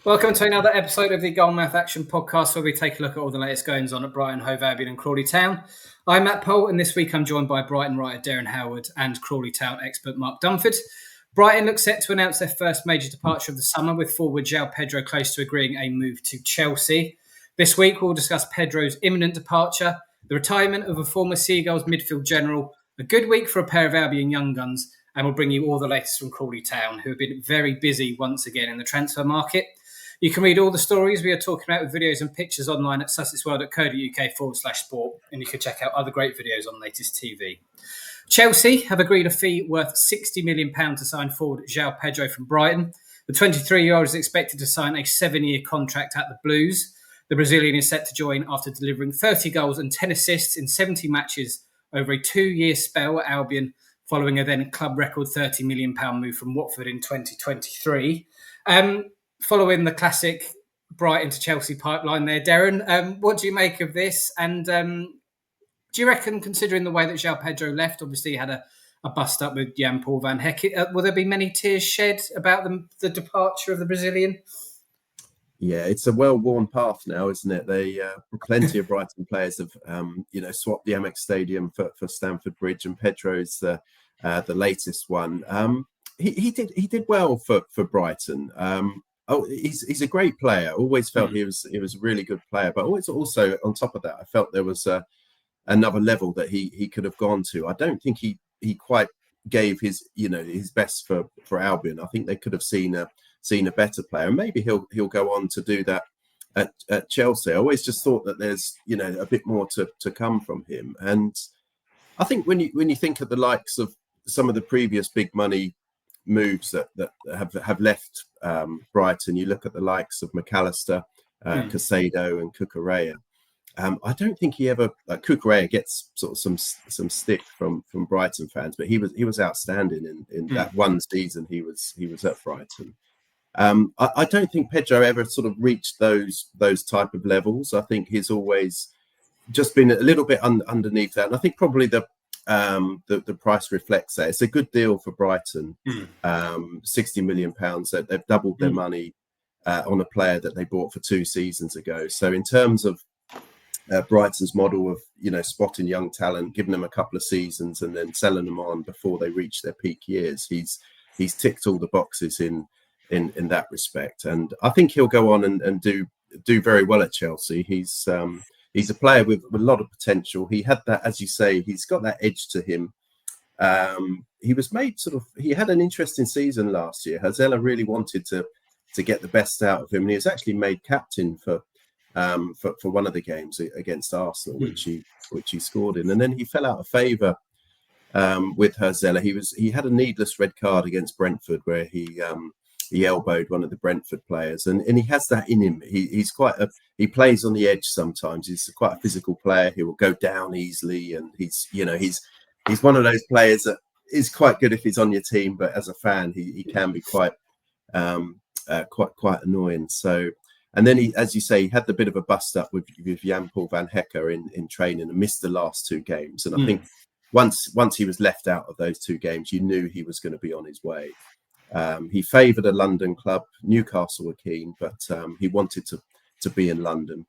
Welcome to another episode of the Gull Mouth Action podcast, where we take a look at all the latest goings on at Brighton, Hove Albion and Crawley Town. I'm Matt Pohl, and this week I'm joined by Brighton writer Derren Howard and Crawley Town expert Mark Dunford. Brighton looks set to announce their first major departure of the summer, with forward Joao Pedro close to agreeing a move to Chelsea. This week we'll discuss Pedro's imminent departure, the retirement of a former Seagulls midfield general, a good week for a pair of Albion young guns, and we'll bring you all the latest from Crawley Town, who have been very busy once again in the transfer market. You can read all the stories we are talking about with videos and pictures online at sussexworld.co.uk/sport, and you can check out other great videos on Latest TV. Chelsea have agreed a fee worth £60 million to sign forward Joao Pedro from Brighton. The 23-year-old is expected to sign a 7-year contract at the Blues. The Brazilian is set to join after delivering 30 goals and 10 assists in 70 matches over a 2-year spell at Albion, following a then club record £30 million move from Watford in 2023. Following the classic Brighton to Chelsea pipeline there, Derren, what do you make of this? And do you reckon, considering the way that Joao Pedro left, obviously he had a bust up with Jan-Paul van Hecke, will there be many tears shed about the departure of the Brazilian? Yeah, it's a well-worn path now, isn't it? Plenty of Brighton players have, swapped the Amex Stadium for Stamford Bridge, and Pedro's the latest one. He did well for Brighton. He's a great player. Always felt he was a really good player, but always also on top of that, I felt there was another level that he could have gone to. I don't think he quite gave his best for Albion. I think they could have seen a better player, and maybe he'll go on to do that at Chelsea. I always just thought that there's a bit more to come from him, and I think when you think of the likes of some of the previous big money moves that have left Brighton, you look at the likes of McAllister, Caicedo and Cucurella. I don't think he ever Cucurella gets sort of some stick from Brighton fans, but he was outstanding in that one season he was at Brighton. I don't think Pedro ever sort of reached those type of levels. I think he's always just been a little bit underneath that, and I think probably the price reflects that. It's a good deal for Brighton. £60 million. They've doubled their money on a player that they bought for 2 seasons ago. So in terms of Brighton's model of spotting young talent, giving them a couple of seasons and then selling them on before they reach their peak years, he's ticked all the boxes in that respect. And I think he'll go on and do very well at Chelsea. He's a player with a lot of potential. He had that, as you say, he's got that edge to him. He was made he had an interesting season last year. Hazella really wanted to get the best out of him, and he was actually made captain for one of the games against Arsenal, which he scored in. And then he fell out of favour with Hazella. He had a needless red card against Brentford where he elbowed one of the Brentford players, and he has that in him. He plays on the edge sometimes. He's quite a physical player. He will go down easily, and he's one of those players that is quite good if he's on your team, but as a fan, he can be quite annoying. So, and then he, as you say, he had the bit of a bust up with Jan-Paul van Hecke in training and missed the last 2 games. And I think once he was left out of those 2 games, you knew he was going to be on his way. He favoured a London club. Newcastle were keen, but he wanted to be in London,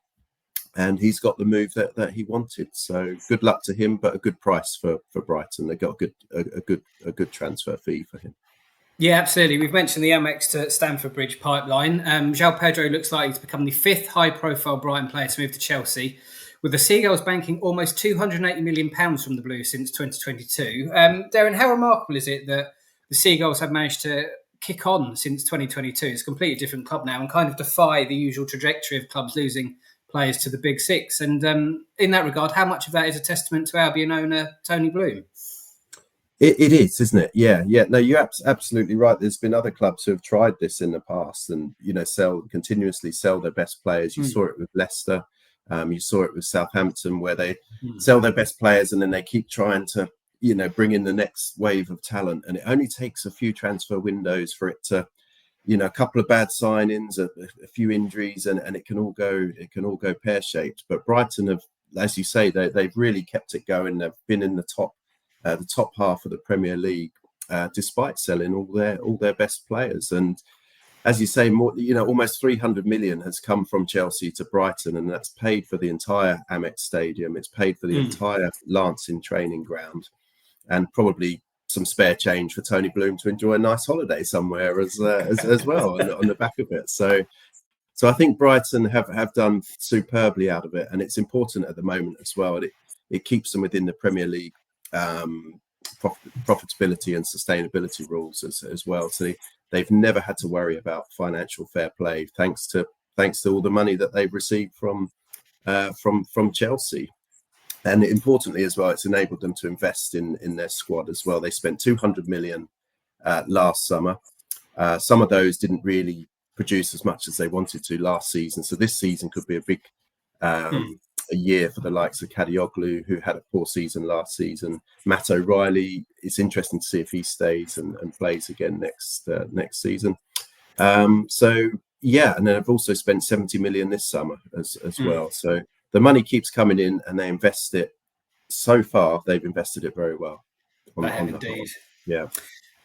and he's got the move that he wanted. So good luck to him, but a good price for Brighton. They got a good transfer fee for him. Yeah, absolutely. We've mentioned the Amex to Stamford Bridge pipeline. Joao Pedro looks likely to become the 5th high-profile Brighton player to move to Chelsea, with the Seagulls banking almost £280 million from the Blues since 2022. Derren, how remarkable is it that the Seagulls have managed to kick on since 2022? It's a completely different club now and kind of defy the usual trajectory of clubs losing players to the Big Six. And in that regard, how much of that is a testament to Albion owner Tony Bloom? It is, isn't it? Yeah. No, you're absolutely right. There's been other clubs who have tried this in the past and, continuously sell their best players. You saw it with Leicester. You saw it with Southampton, where they sell their best players and then they keep trying to, bring in the next wave of talent. And it only takes a few transfer windows for it to, a couple of bad signings, a few injuries, and it can all go pear-shaped. But Brighton have, as you say, they've really kept it going. They've been in the top half of the Premier League, despite selling all their best players. And as you say, more, almost 300 million has come from Chelsea to Brighton, and that's paid for the entire Amex Stadium. It's paid for the entire Lancing training ground, and probably some spare change for Tony Bloom to enjoy a nice holiday somewhere as well on the back of it. So I think Brighton have done superbly out of it, and it's important at the moment as well. It keeps them within the Premier League profitability and sustainability rules as well. So they've never had to worry about financial fair play, thanks to all the money that they've received from Chelsea. And importantly as well, it's enabled them to invest in their squad as well. They spent 200 million last summer. Some of those didn't really produce as much as they wanted to last season. So this season could be a big a year for the likes of Kadioglu, who had a poor season last season. Matt O'Reilly, it's interesting to see if he stays and plays again next season. So yeah, and then I've also spent 70 million this summer as well. So the money keeps coming in, and they invest it. So far, they've invested it very well. They have indeed. Yeah.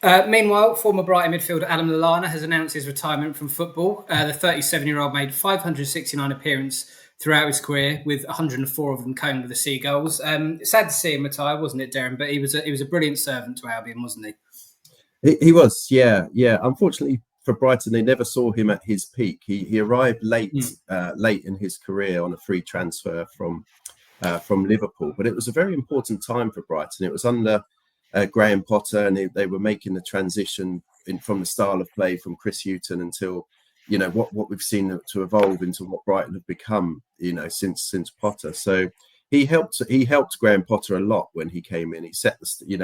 Meanwhile, former Brighton midfielder Adam Lallana has announced his retirement from football. The 37-year-old made 569 appearances throughout his career, with 104 of them coming with the Seagulls. Sad to see him retire, wasn't it, Derren? But he was a brilliant servant to Albion, wasn't he? He was, yeah. Unfortunately for Brighton, they never saw him at his peak. He arrived late in his career on a free transfer from Liverpool, but it was a very important time for Brighton. It was under Graham Potter, and they were making the transition from the style of play from Chris Hughton until what we've seen to evolve into what Brighton have become since Potter. So he helped Graham Potter a lot when he came in. He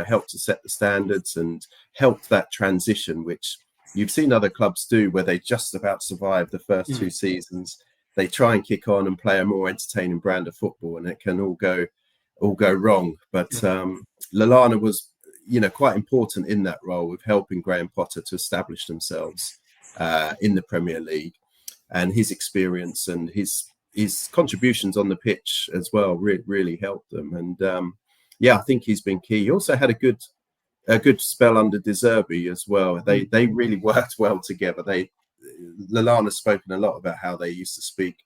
helped to set the standards and helped that transition, which you've seen other clubs do, where they just about survive the first 2 seasons. They try and kick on and play a more entertaining brand of football, and it can all go wrong. But Lallana was quite important in that role, with helping Graham Potter to establish themselves in the Premier League, and his experience and his contributions on the pitch as well really helped them. And I think he's been key. He also had a good spell under De Zerbi as well. They really worked well together. Lallana's spoken a lot about how they used to speak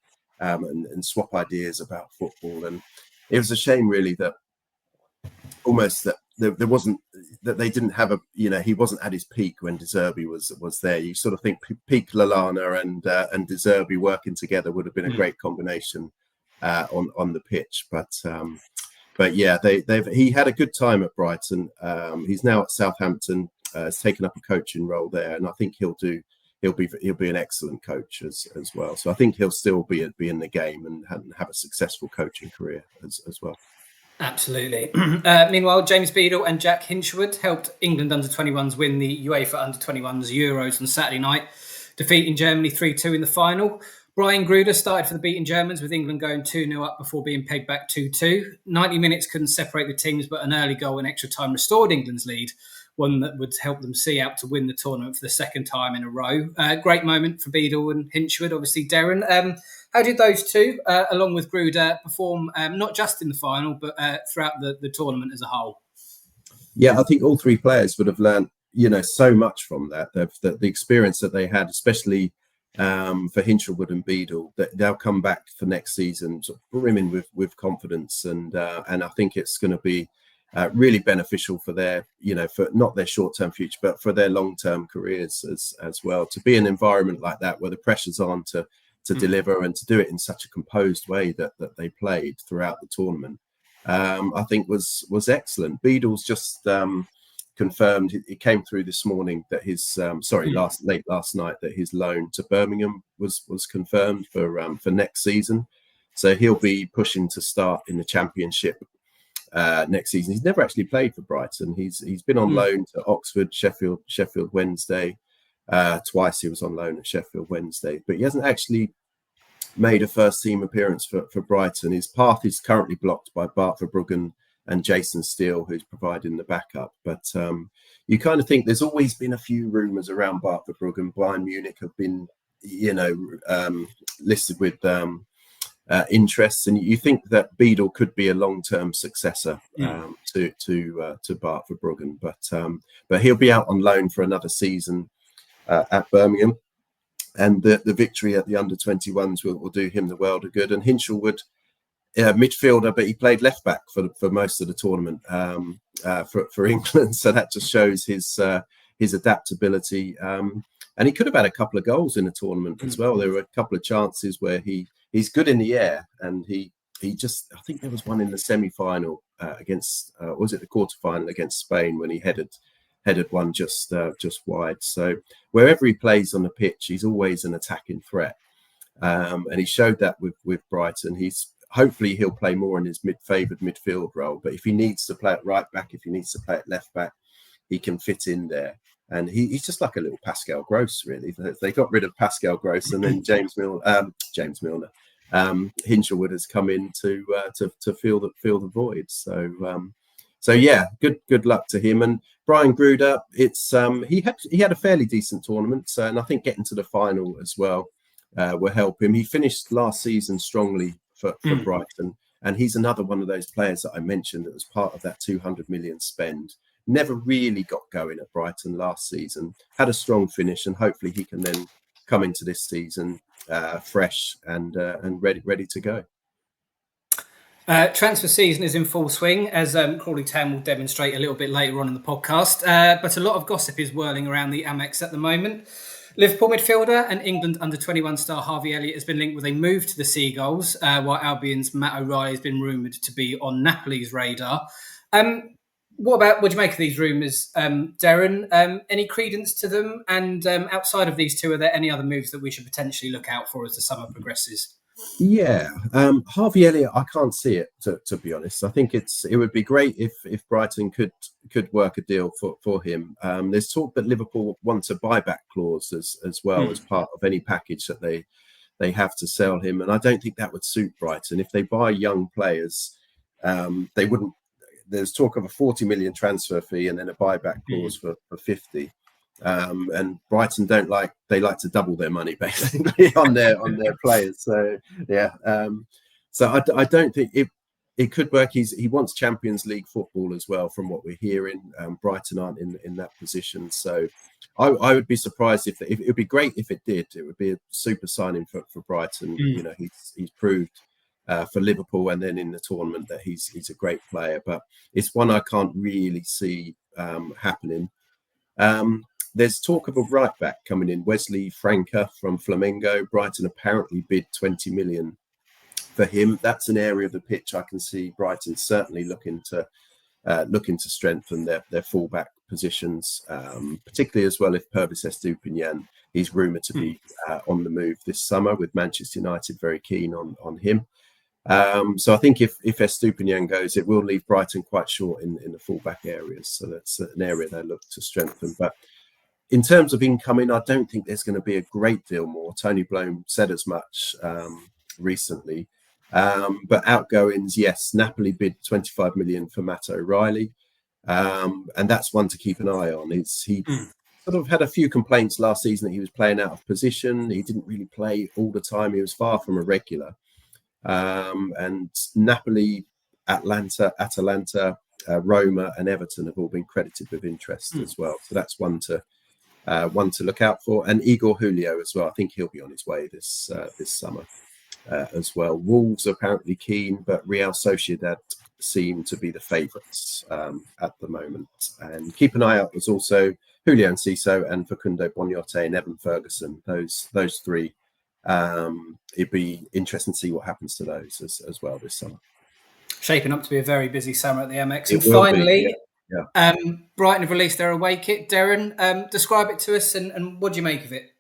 and swap ideas about football, and it was a shame really that there wasn't, that they didn't have he wasn't at his peak when De Zerbi was there. You sort of think peak Lallana and De Zerbi working together would have been a great combination on the pitch. But yeah, he had a good time at Brighton. He's now at Southampton. Has taken up a coaching role there, and I think he'll be an excellent coach as well. So I think he'll still be in the game and have a successful coaching career as well. Absolutely. Meanwhile, James Beadle and Jack Hinchwood helped England under-21s win the UEFA under-21s Euros on Saturday night, defeating Germany 3-2 in the final. Brian Gruder started for the beaten Germans, with England going 2-0 up before being pegged back 2-2. 90 minutes couldn't separate the teams, but an early goal in extra time restored England's lead, one that would help them see out to win the tournament for the second time in a row. Great moment for Beadle and Hinchwood, obviously. Derren, how did those two, along with Gruder, perform not just in the final, but throughout the tournament as a whole? Yeah, I think all three players would have learned, so much from that. The experience that they had, especially for Hinchwood and Beadle, that they'll come back for next season sort of brimming with confidence, and I think it's going to be really beneficial for their, for not their short-term future, but for their long-term careers as well. To be in an environment like that, where the pressure's on to deliver, and to do it in such a composed way that they played throughout the tournament, I think was excellent. Beadle's just confirmed, it came through this morning that his late last night, that his loan to Birmingham was confirmed for next season. So he'll be pushing to start in the Championship next season. He's never actually played for Brighton. He's been on loan to Oxford, Sheffield Wednesday. Twice he was on loan at Sheffield Wednesday, but he hasn't actually made a first team appearance for Brighton. His path is currently blocked by Bart Verbruggen and Jason Steele, who's providing the backup. But you kind of think there's always been a few rumours around Bart Verbruggen. Bayern Munich have been, listed with interests, and you think that Beadle could be a long-term successor to Bart Verbruggen. But he'll be out on loan for another season at Birmingham. the victory at the under-21s will do him the world of good. And Hinshelwood, midfielder, but he played left back for most of the tournament for England. So that just shows his adaptability. And he could have had a couple of goals in the tournament as well. There were a couple of chances where he's good in the air, and he just, I think there was one in the semi-final against, was it the quarter-final against Spain, when he headed one just wide. So wherever he plays on the pitch, he's always an attacking threat. And he showed that with Brighton. Hopefully he'll play more in his favoured midfield role. But if he needs to play at right back, if he needs to play at left back, he can fit in there. And he's just like a little Pascal Gross, really. They got rid of Pascal Gross, and then James Milner, Hinshelwood has come in to fill the void. So yeah, good luck to him. And Brian Gruder, he had a fairly decent tournament, and I think getting to the final as well will help him. He finished last season strongly for Brighton, and he's another one of those players that I mentioned that was part of that 200 million spend. Never really got going at Brighton last season, had a strong finish, and hopefully he can then come into this season fresh and ready to go. Transfer season is in full swing, as Crawley Town will demonstrate a little bit later on in the podcast. But a lot of gossip is whirling around the Amex at the moment. Liverpool midfielder and England under-21 star Harvey Elliott has been linked with a move to the Seagulls, while Albion's Matt O'Reilly has been rumoured to be on Napoli's radar. What do you make of these rumours, Derren? Any credence to them? And outside of these two, are there any other moves that we should potentially look out for as the summer progresses? Yeah, Harvey Elliott, I can't see it, to be honest. I think it would be great if Brighton could work a deal for him. There's talk that Liverpool wants a buyback clause as well as part of any package that they have to sell him, and I don't think that would suit Brighton. If they buy young players, they wouldn't. There's talk of a 40 million transfer fee and then a buyback clause for 50. And Brighton like to double their money basically on their players. So yeah, so I don't think it could work. He wants Champions League football as well, from what we're hearing. Brighton aren't in that position, so I would be surprised if it would be great if it did. It would be a super signing for Brighton. You know, he's proved for Liverpool and then in the tournament that he's a great player, but it's one I can't really see happening. There's talk of a right back coming in, Wesley Franca from Flamengo. Brighton apparently bid 20 million for him. That's an area of the pitch I can see Brighton certainly looking to strengthen their fullback positions, particularly as well if Pervis Estupiñán, he's rumoured to be on the move this summer, with Manchester United very keen on him. So I think if Estupiñán goes, it will leave Brighton quite short in the fullback areas. So that's an area they look to strengthen. But in terms of incoming, I don't think there's going to be a great deal more. Tony Bloom said as much recently. But outgoings, yes, Napoli bid 25 million for Matt O'Reilly. And that's one to keep an eye on. He sort of had a few complaints last season that he was playing out of position. He didn't really play all the time. He was far from a regular. And Napoli, Atalanta, Roma and Everton have all been credited with interest as well. So that's one to look out for. And Igor Julio as well. I think he'll be on his way this summer as well. Wolves are apparently keen, but Real Sociedad seem to be the favourites at the moment. And keep an eye out. There's also Julio Enciso and Facundo Boniote and Evan Ferguson. Those three. It'd be interesting to see what happens to those as well this summer. Shaping up to be a very busy summer at the MX. And finally, Brighton have released their away kit. Derren, describe it to us, and what do you make of it?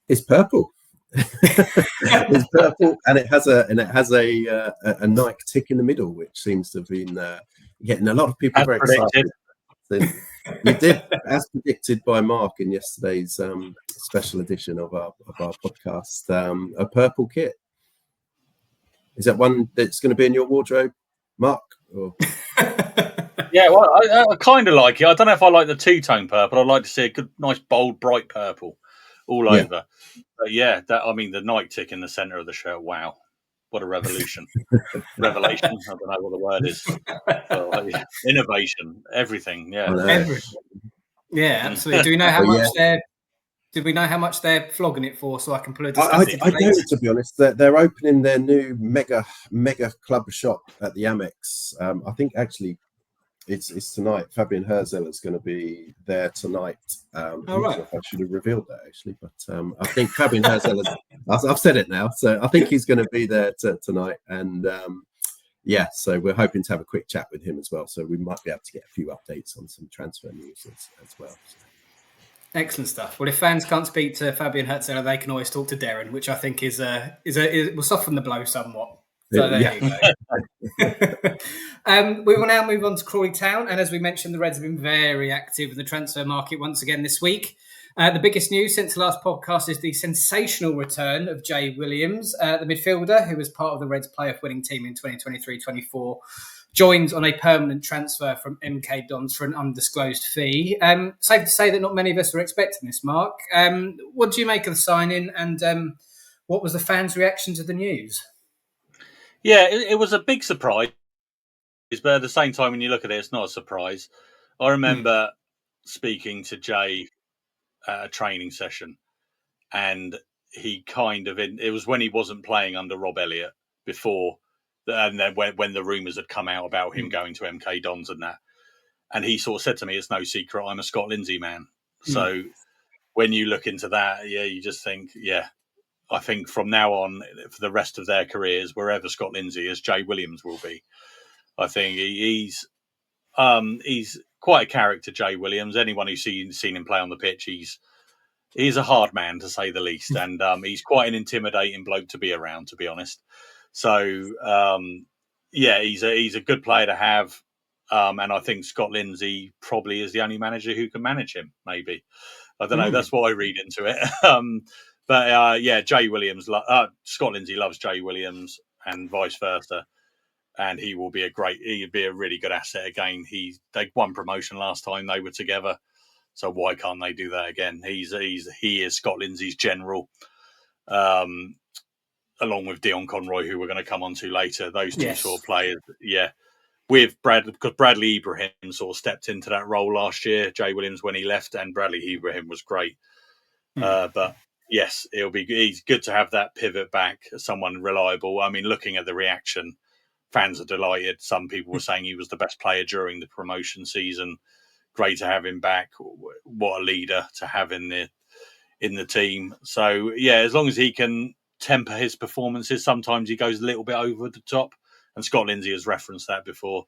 It's purple. It's purple, and it has a Nike tick in the middle, which seems to have been getting a lot of people very excited. We did, as predicted by Mark in yesterday's special edition of our podcast, a purple kit. Is that one that's going to be in your wardrobe, Mark? Or? Yeah, well, I kind of like it. I don't know if I like the two-tone purple. I'd like to see a good, nice, bold, bright purple all over. But yeah, the Nike tick in the centre of the shirt. Wow, what a revolution! Revelation. I don't know what the word is. Innovation. Everything. Yeah. Everything. Yeah, absolutely. Do we know how much they're Do we know how much they're flogging it for, so I can pull a I disgusting don't, to be honest. They're opening their new mega club shop at the Amex. I think actually it's tonight. Fabian Herzl is going to be there tonight. I'm not sure if I should have revealed that actually, but I think Fabian Herzl I've said it now, so I think he's going to be there tonight. And so we're hoping to have a quick chat with him as well. So we might be able to get a few updates on some transfer news as well. So. Excellent stuff. Well, if fans can't speak to Fabian Herzl, they can always talk to Derren, which I think is will soften the blow somewhat. So there you go. We will now move on to Crawley Town, and as we mentioned, the Reds have been very active in the transfer market once again this week. The biggest news since the last podcast is the sensational return of Jay Williams, the midfielder who was part of the Reds playoff winning team in 2023-24. Joins on a permanent transfer from MK Dons for an undisclosed fee. Safe to say that not many of us were expecting this, Mark. What do you make of the signing, and what was the fans' reaction to the news? Yeah, it was a big surprise, but at the same time, when you look at it, it's not a surprise. I remember speaking to Jay at a training session, and he it was when he wasn't playing under Rob Elliott before, and then when the rumours had come out about him going to MK Dons and that, and he sort of said to me, "It's no secret, I'm a Scott Lindsay man." So when you look into that, you just think, I think from now on, for the rest of their careers, wherever Scott Lindsay is, Jay Williams will be. I think he's quite a character, Jay Williams. Anyone who's seen him play on the pitch, he's a hard man, to say the least, and he's quite an intimidating bloke to be around, to be honest. So he's a good player to have, and I think Scott Lindsay probably is the only manager who can manage him. Maybe, I don't know. That's what I read into it. But Jay Williams, Scott Lindsay loves Jay Williams, and vice versa. And he'd be a really good asset again. They won promotion last time they were together, so why can't they do that again? He is Scott Lindsay's general, along with Dion Conroy, who we're going to come on to later. Those two sort of players, with because Bradley Ibrahim sort of stepped into that role last year, Jay Williams when he left, and Bradley Ibrahim was great. But yes, he's good to have that pivot back, someone reliable. I mean, looking at the reaction, fans are delighted. Some people were saying he was the best player during the promotion season. Great to have him back. What a leader to have in the team. So as long as he can temper his performances, sometimes he goes a little bit over the top. And Scott Lindsay has referenced that before.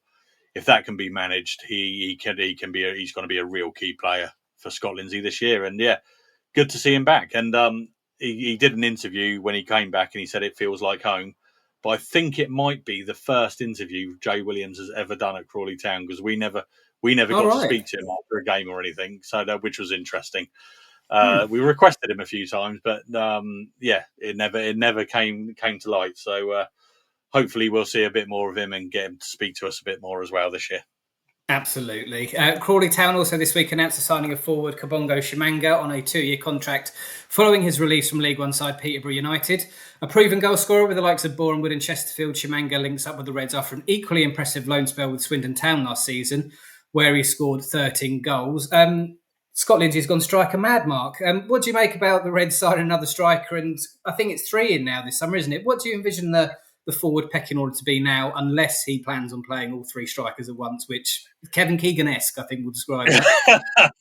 If that can be managed, he's going to be a real key player for Scott Lindsay this year. And good to see him back. And he did an interview when he came back, and he said it feels like home. But I think it might be the first interview Jay Williams has ever done at Crawley Town, because we never got to speak to him after a game or anything. So which was interesting. We requested him a few times, but it never came to light. So hopefully we'll see a bit more of him and get him to speak to us a bit more as well this year. Absolutely. Crawley Town also this week announced the signing of forward Kabongo Shimanga on a 2-year contract following his release from League One side Peterborough United. A proven goal scorer with the likes of Boreham Wood and Chesterfield, Shimanga links up with the Reds after an equally impressive loan spell with Swindon Town last season, where he scored 13 goals. Scott Lindsay's gone striker mad, Mark. What do you make about the Reds signing another striker? And I think it's 3 in now this summer, isn't it? What do you envision the forward pecking order to be now, unless he plans on playing all 3 strikers at once, which Kevin Keegan-esque, I think, will describe it.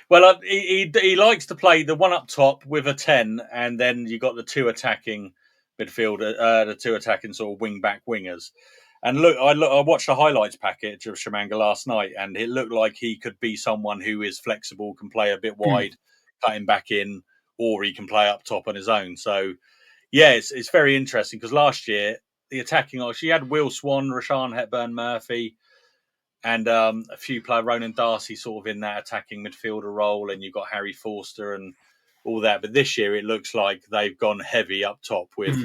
Well, he likes to play the one up top with a 10, and then you got the 2 attacking midfielder, the 2 attacking sort of wing-back wingers. And look, I watched a highlights package of Shimanga last night, and it looked like he could be someone who is flexible, can play a bit wide, cutting back in, or he can play up top on his own. So, it's very interesting, because last year, the attacking option, you had Will Swan, Rashaan Hepburn-Murphy, and a few players, Ronan Darcy, sort of in that attacking midfielder role, and you've got Harry Forster and all that. But this year, it looks like they've gone heavy up top with...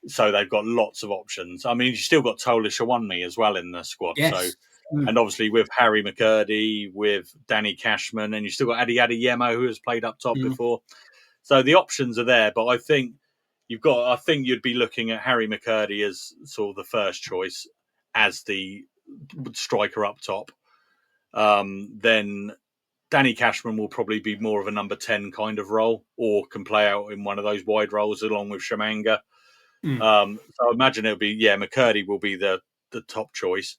So they've got lots of options. I mean, you've still got Tola Shawanmi as well in the squad. Yes. So, and obviously with Harry McCurdy, with Danny Cashman, and you've still got Adi Yemo, who has played up top before. So the options are there, but I think you'd be looking at Harry McCurdy as sort of the first choice as the striker up top. Then Danny Cashman will probably be more of a number 10 kind of role, or can play out in one of those wide roles along with Shamanga. So I imagine it'll be, McCurdy will be the top choice.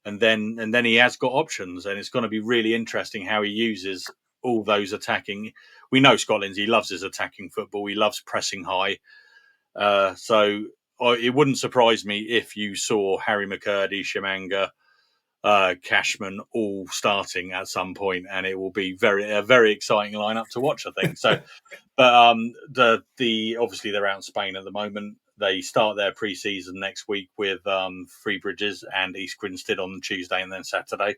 And then he has got options, and it's going to be really interesting how he uses all those attacking. We know Scott Lindsay loves his attacking football. He loves pressing high. So it wouldn't surprise me if you saw Harry McCurdy, Shamanga, Cashman all starting at some point, and it will be a very exciting lineup to watch, I think. So, but the obviously they're out in Spain at the moment. They start their pre-season next week with Three Bridges and East Grinstead on Tuesday and then Saturday.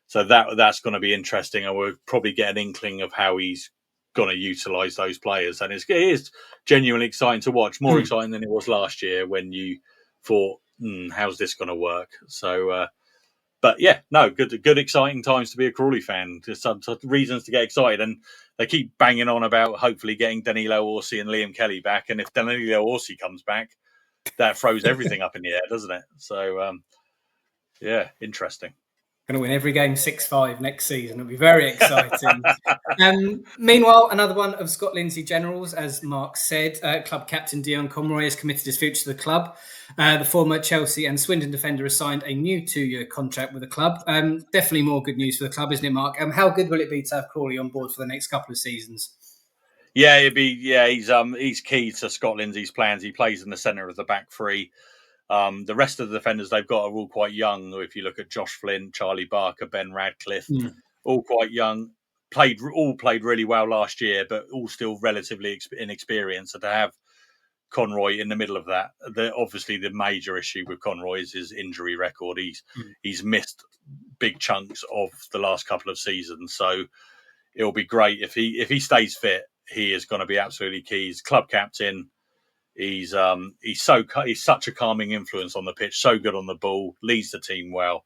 So that's going to be interesting, and we'll probably get an inkling of how he's going to utilise those players. And it is genuinely exciting to watch, more exciting than it was last year when you thought, how's this going to work? So, but yeah, no, good, exciting times to be a Crawley fan. There's some reasons to get excited, and they keep banging on about hopefully getting Danilo Orsi and Liam Kelly back. And if Danilo Orsi comes back, that throws everything up in the air, doesn't it? So, yeah, interesting. Going to win every game 6-5 next season. It'll be very exciting. Meanwhile, another one of Scott Lindsay Generals, as Mark said, club captain Dion Conroy has committed his future to the club. The former Chelsea and Swindon defender has signed a new 2-year contract with the club. Definitely more good news for the club, isn't it, Mark? How good will it be to have Crawley on board for the next couple of seasons? Yeah, it'd be. Yeah, he's key to Scott Lindsay's plans. He plays in the centre of the back three. The rest of the defenders they've got are all quite young. If you look at Josh Flint, Charlie Barker, Ben Radcliffe, all quite young. Played really well last year, but all still relatively inexperienced. So to have Conroy in the middle of that, obviously the major issue with Conroy is his injury record. He's missed big chunks of the last couple of seasons. So it'll be great if he stays fit. He is going to be absolutely key. He's club captain. He's such a calming influence on the pitch, so good on the ball, leads the team well.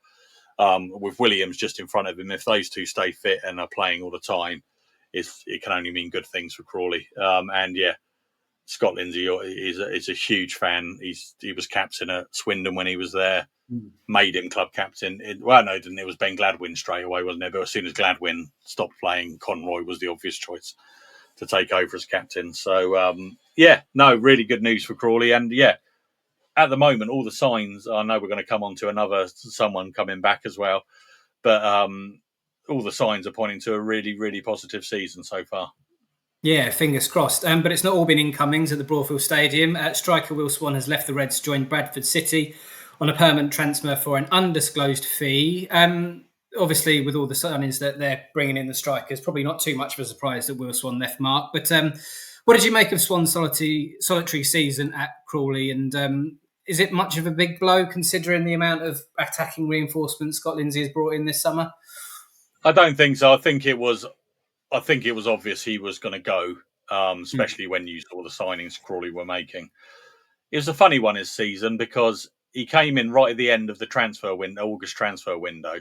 With Williams just in front of him, if those two stay fit and are playing all the time, it can only mean good things for Crawley. And yeah, Scott Lindsay is a huge fan. He was captain at Swindon when he was there, made him club captain. It didn't. It was Ben Gladwin straight away, wasn't it? But as soon as Gladwin stopped playing, Conroy was the obvious choice to take over as captain. So, really good news for Crawley. And yeah, at the moment, all the signs, I know we're going to come on to someone coming back as well, but all the signs are pointing to a really, really positive season so far. Yeah, fingers crossed. But it's not all been incomings at the Broadfield Stadium. Striker Will Swan has left the Reds to join Bradford City on a permanent transfer for an undisclosed fee. Obviously, with all the signings that they're bringing in the strikers, probably not too much of a surprise that Will Swan left, Mark. But what did you make of Swan's solitary season at Crawley? And is it much of a big blow considering the amount of attacking reinforcements Scott Lindsay has brought in this summer? I don't think so. I think it was obvious he was going to go, especially when you saw the signings Crawley were making. It was a funny one this season because he came in right at the end of the August transfer window.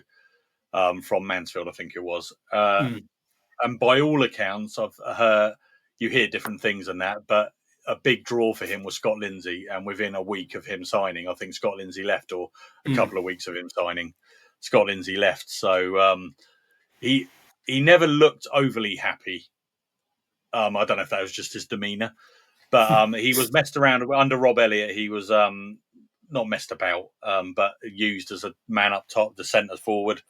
From Mansfield, I think it was. And by all accounts, you hear different things than that, but a big draw for him was Scott Lindsay. And within a week of him signing, I think Scott Lindsay left, or a couple of weeks of him signing, Scott Lindsay left. So he never looked overly happy. I don't know if that was just his demeanour, but he was messed around under Rob Elliott. He was not messed about, but used as a man up top, the centre forward.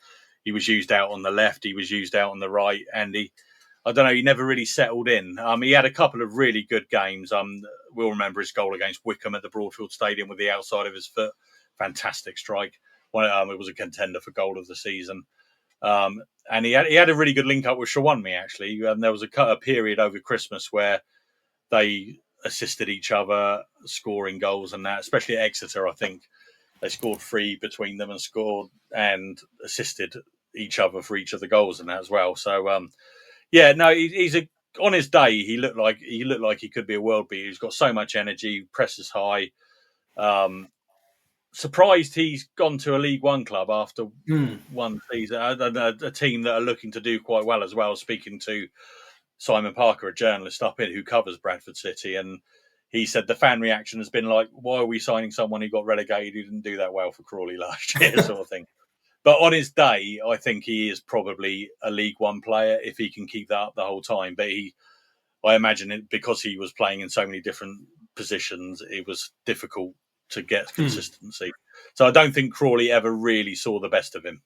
He was used out on the left. He was used out on the right. And he never really settled in. He had a couple of really good games. We'll remember his goal against Wickham at the Broadfield Stadium with the outside of his foot. Fantastic strike. It was a contender for goal of the season. And he had a really good link up with Shawunmi, actually. There was a period over Christmas where they assisted each other scoring goals and that, especially at Exeter, I think. They scored 3 between them and assisted each other for each of the goals and that as well. So, he's on his day. He looked like he could be a world beater. He's got so much energy, presses high. Surprised he's gone to a League One club after one season. A team that are looking to do quite well as well. Speaking to Simon Parker, a journalist up in who covers Bradford City, and he said the fan reaction has been like, "Why are we signing someone who got relegated who didn't do that well for Crawley last year?" sort of thing. But on his day, I think he is probably a League One player if he can keep that up the whole time. But I imagine it, because he was playing in so many different positions, it was difficult to get consistency. So I don't think Crawley ever really saw the best of him.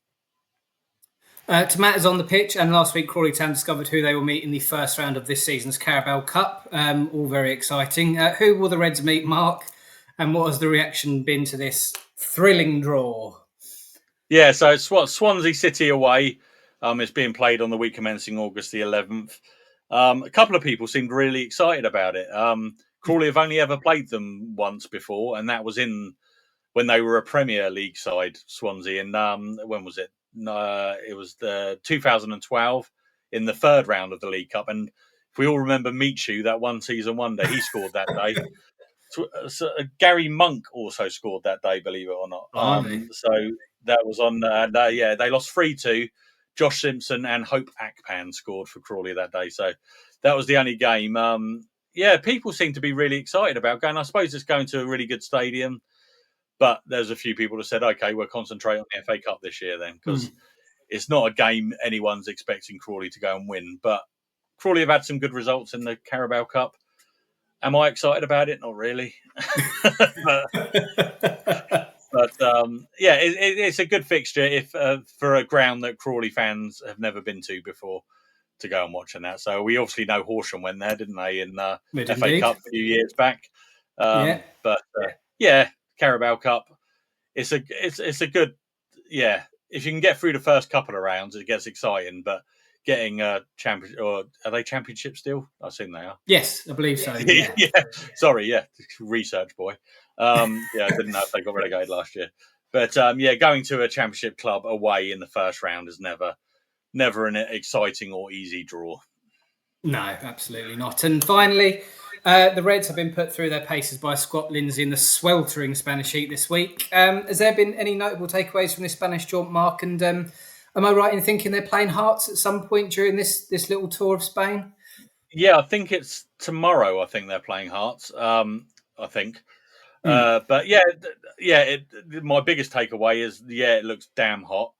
Tomat is on the pitch, and last week Crawley Town discovered who they will meet in the first round of this season's Carabao Cup. All very exciting. Who will the Reds meet, Mark? And what has the reaction been to this thrilling draw? Yeah, so it's Swansea City away. It's being played on the week commencing August the 11th. A couple of people seemed really excited about it. Crawley have only ever played them once before, and that was when they were a Premier League side, Swansea. And when was it? It was the 2012 in the third round of the League Cup. And if we all remember Michu, that one season wonder, he scored that day. So, Gary Monk also scored that day, believe it or not. So that was on. They lost 3-2. Josh Simpson and Hope Akpan scored for Crawley that day. So that was the only game. People seem to be really excited about going. I suppose it's going to a really good stadium. But there's a few people who said, okay, we'll concentrate on the FA Cup this year then, because it's not a game anyone's expecting Crawley to go and win. But Crawley have had some good results in the Carabao Cup. Am I excited about it? Not really. It's a good fixture if for a ground that Crawley fans have never been to before to go and watch. And that. So we obviously know Horsham went there, didn't they, in FA Cup a few years back? Carabao Cup. It's a good, if you can get through the first couple of rounds, it gets exciting. But getting a champion, or are they championship still? I assume they are. Yes, I believe so. Sorry, research boy. I didn't know if they got relegated last year. But going to a championship club away in the first round is never an exciting or easy draw. No, absolutely not. And finally, the Reds have been put through their paces by Scott Lindsay in the sweltering Spanish heat this week. Has there been any notable takeaways from this Spanish jaunt, Mark? And am I right in thinking they're playing Hearts at some point during this little tour of Spain? Yeah, I think it's tomorrow. I think they're playing Hearts. My biggest takeaway is it looks damn hot.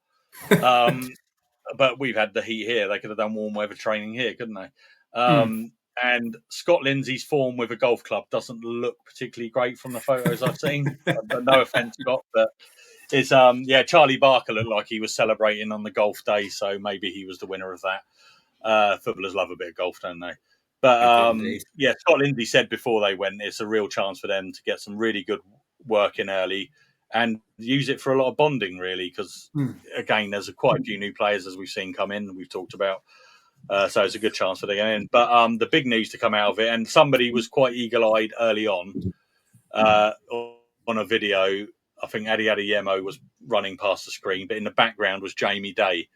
But we've had the heat here. They could have done warm weather training here, couldn't they? And Scott Lindsay's form with a golf club doesn't look particularly great from the photos I've seen. No offence, Scott, but it's Charlie Barker looked like he was celebrating on the golf day, so maybe he was the winner of that. Footballers love a bit of golf, don't they? But Scott Lindsay said before they went, it's a real chance for them to get some really good work in early and use it for a lot of bonding, really, because again, there's quite a few new players as we've seen come in. We've talked about. So it's a good chance for them to get in. But the big news to come out of it, and somebody was quite eagle-eyed early on a video. I think Adi Adeyemo was running past the screen, but in the background was Jamie Day.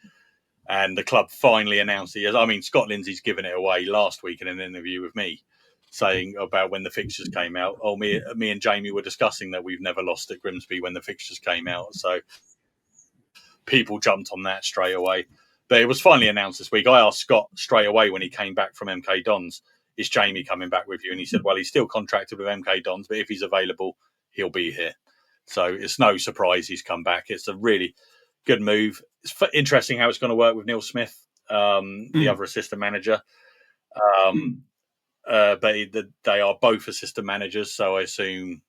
And the club finally announced it. I mean, Scott Lindsay's given it away last week in an interview with me, saying about when the fixtures came out. Oh, me and Jamie were discussing that we've never lost at Grimsby when the fixtures came out. So people jumped on that straight away. But it was finally announced this week. I asked Scott straight away when he came back from MK Dons, is Jamie coming back with you? And he said, well, he's still contracted with MK Dons, but if he's available, he'll be here. So it's no surprise he's come back. It's a really good move. It's interesting how it's going to work with Neil Smith, the other assistant manager. But they are both assistant managers, so I assume,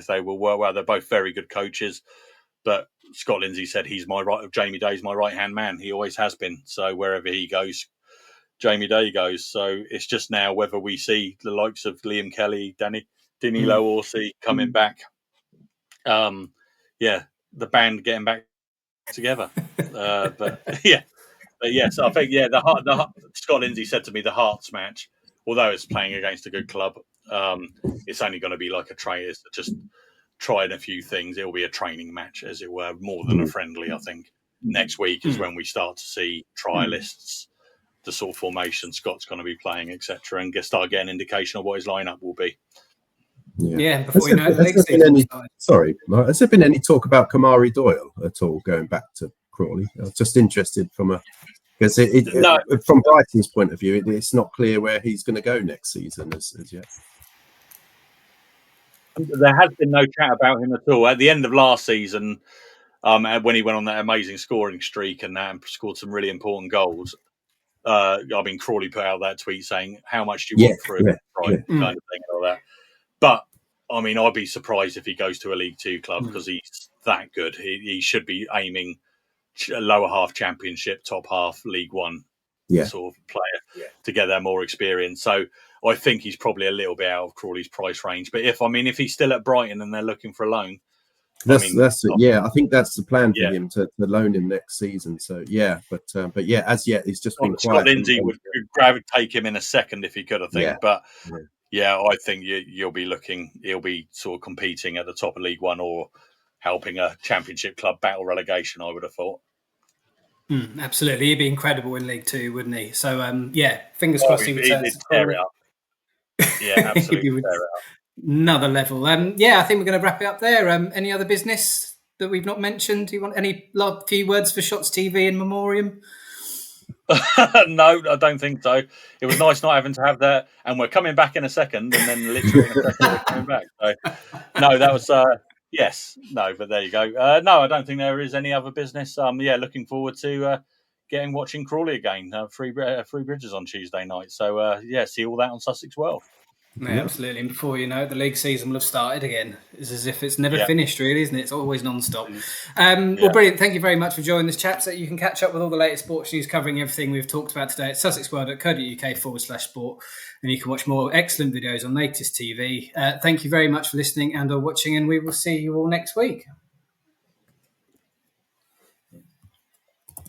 they will work well. They're both very good coaches. But Scott Lindsay said Jamie Day's my right-hand man. He always has been. So wherever he goes, Jamie Day goes. So it's just now whether we see the likes of Liam Kelly, Danilo Orsi coming back. The band getting back together. So I think the Scott Lindsay said to me the Hearts match, although it's playing against a good club, it's only going to be like a train. It's just trying a few things. It'll be a training match, as it were, more than a friendly. I think next week is when we start to see trialists, the sort of formation Scott's going to be playing, etc., and start getting an indication of what his lineup will be. Before has there been any talk about Kamari Doyle at all going back to Crawley? I was just interested from from Brighton's point of view, it's not clear where he's going to go next season as yet. There has been no chat about him at all. At the end of last season, And when he went on that amazing scoring streak and scored some really important goals. Crawley put out that tweet saying, "How much do you want for him?" Kind of thing, and all that. But I'd be surprised if he goes to a League Two club because he's that good. He should be aiming lower half Championship, top half League One sort of player to get that more experience. So I think he's probably a little bit out of Crawley's price range. But if he's still at Brighton and they're looking for a loan. I think that's the plan for him to loan him next season. So but as yet he's just been quiet. Scott Lindsay would take him in a second if he could, I think. But I think he'll be sort of competing at the top of League One or helping a Championship club battle relegation, I would have thought. Absolutely, he'd be incredible in League Two, wouldn't he? So fingers crossed he returns. He'd tear it up. Yeah, absolutely tear it up. Another level. I think we're going to wrap it up there. Any other business that we've not mentioned? Do you want any few words for Shots TV in memoriam? No, I don't think so. It was nice not having to have that. And we're coming back in a second, and then literally in a second we're coming back. So, no, that was yes, no, but there you go. No, I don't think there is any other business. Looking forward to watching Crawley again. Free Bridges on Tuesday night. So see all that on Sussex World. Yeah, absolutely. And before you know it, the league season will have started again. It's as if it's never finished, really, isn't it? It's always non-stop. Well, brilliant. Thank you very much for joining this chat. So you can catch up with all the latest sports news covering everything we've talked about today at sussexworld.co.uk/sport. And you can watch more excellent videos on Latest TV. Thank you very much for listening and watching, and we will see you all next week.